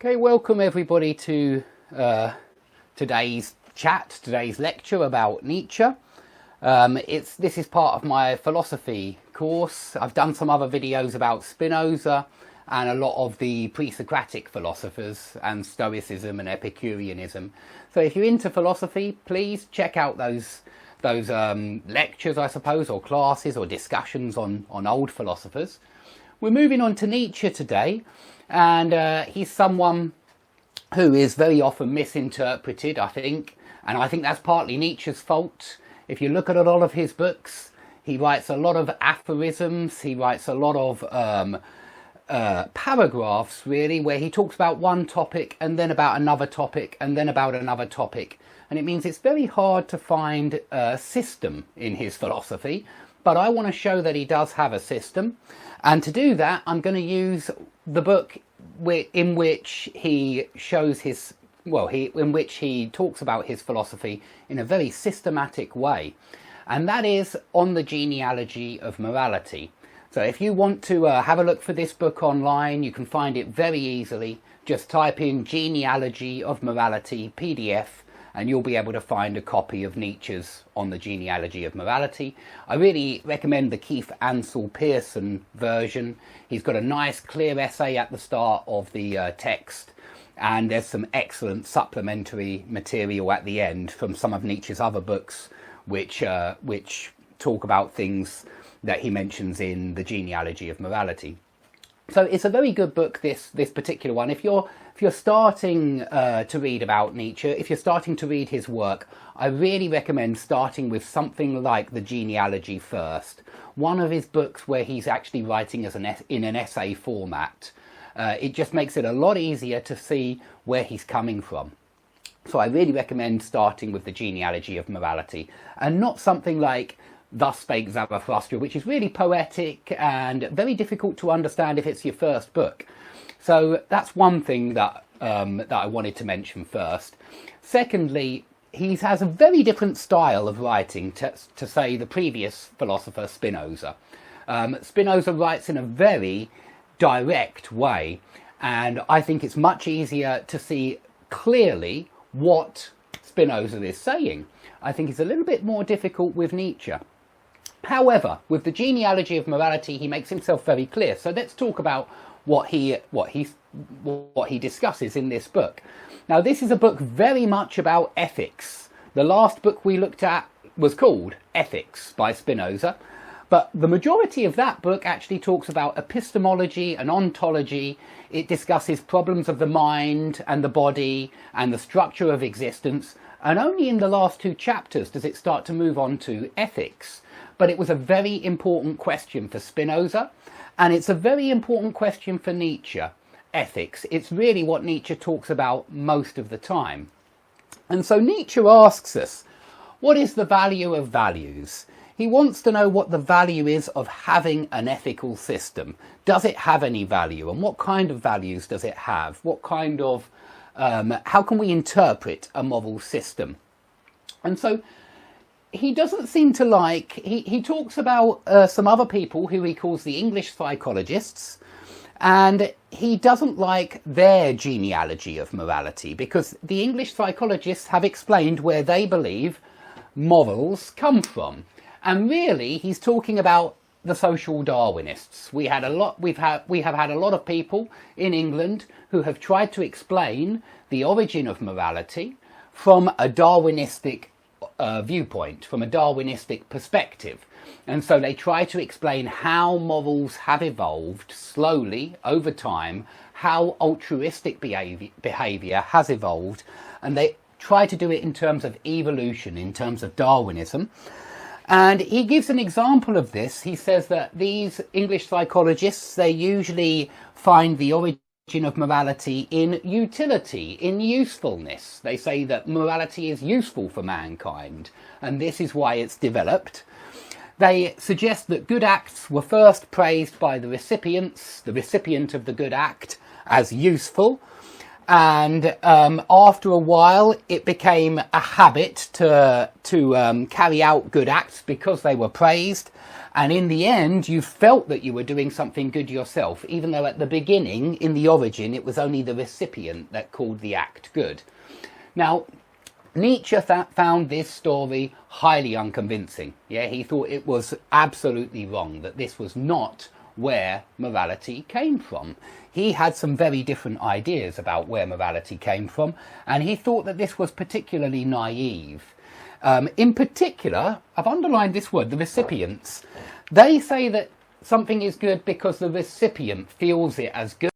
Okay, welcome everybody to today's lecture about Nietzsche. This is part of my philosophy course. I've done some other videos about Spinoza and a lot of the pre-Socratic philosophers and Stoicism and Epicureanism. So if you're into philosophy, please check out those lectures, I suppose, or classes or discussions on old philosophers. We're moving on to Nietzsche today, and he's someone who is very often misinterpreted, I think, and I think that's partly Nietzsche's fault. If you look at a lot of his books, he writes a lot of aphorisms, he writes a lot of paragraphs, really, where he talks about one topic and then about another topic and then about another topic. And it means it's very hard to find a system in his philosophy, but I want to show that he does have a system. And to do that, I'm going to use the book in which he shows his, in which he talks about his philosophy in a very systematic way. And that is On the Genealogy of Morality. So if you want to have a look for this book online, you can find it very easily. Just type in Genealogy of Morality PDF, and you'll be able to find a copy of Nietzsche's On the Genealogy of Morality. I really recommend the Keith Ansel Pearson version. He's got a nice clear essay at the start of the text, and there's some excellent supplementary material at the end from some of Nietzsche's other books, which talk about things that he mentions in the Genealogy of Morality. So it's a very good book, this particular one. If you're starting to read about Nietzsche, if you're starting to read his work, I really recommend starting with something like the Genealogy first. One of his books where he's actually writing in an essay format. It just makes it a lot easier to see where he's coming from. So I really recommend starting with the Genealogy of Morality, and not something like Thus Spake Zarathustra, which is really poetic and very difficult to understand if it's your first book. So that's one thing that I wanted to mention first. Secondly, he has a very different style of writing to say, the previous philosopher Spinoza. Spinoza writes in a very direct way, and I think it's much easier to see clearly what Spinoza is saying. I think it's a little bit more difficult with Nietzsche. However, with the Genealogy of Morality, he makes himself very clear. So let's talk about what he discusses in this book. Now, this is a book very much about ethics. The last book we looked at was called Ethics by Spinoza, but the majority of that book actually talks about epistemology and ontology. It discusses problems of the mind and the body and the structure of existence, and only in the last two chapters does it start to move on to ethics. But it was a very important question for Spinoza, and it's a very important question for Nietzsche, ethics. It's really what Nietzsche talks about most of the time. And so Nietzsche asks us, what is the value of values? He wants to know what the value is of having an ethical system. Does it have any value? And what kind of values does it have? What kind of, how can we interpret a moral system? And so he doesn't seem to like, he talks about some other people who he calls the English psychologists, and he doesn't like their genealogy of morality, because the English psychologists have explained where they believe morals come from. And really, he's talking about the social Darwinists. We have had a lot of people in England who have tried to explain the origin of morality from a Darwinistic viewpoint, from a Darwinistic perspective. And so they try to explain how morals have evolved slowly over time, how altruistic behaviour has evolved, and they try to do it in terms of evolution, in terms of Darwinism. And he gives an example of this. He says that these English psychologists, they usually find the origin of morality in utility, in usefulness. They say that morality is useful for mankind, and this is why it's developed. They suggest that good acts were first praised by the recipient of the good act, as useful. And after a while, it became a habit to carry out good acts because they were praised. And in the end, you felt that you were doing something good yourself, even though at the beginning, in the origin, it was only the recipient that called the act good. Now, Nietzsche found this story highly unconvincing. Yeah, he thought it was absolutely wrong, that this was not where morality came from. He had some very different ideas about where morality came from, and he thought that this was particularly naive. In particular, I've underlined this word, the recipients. They say that something is good because the recipient feels it as good.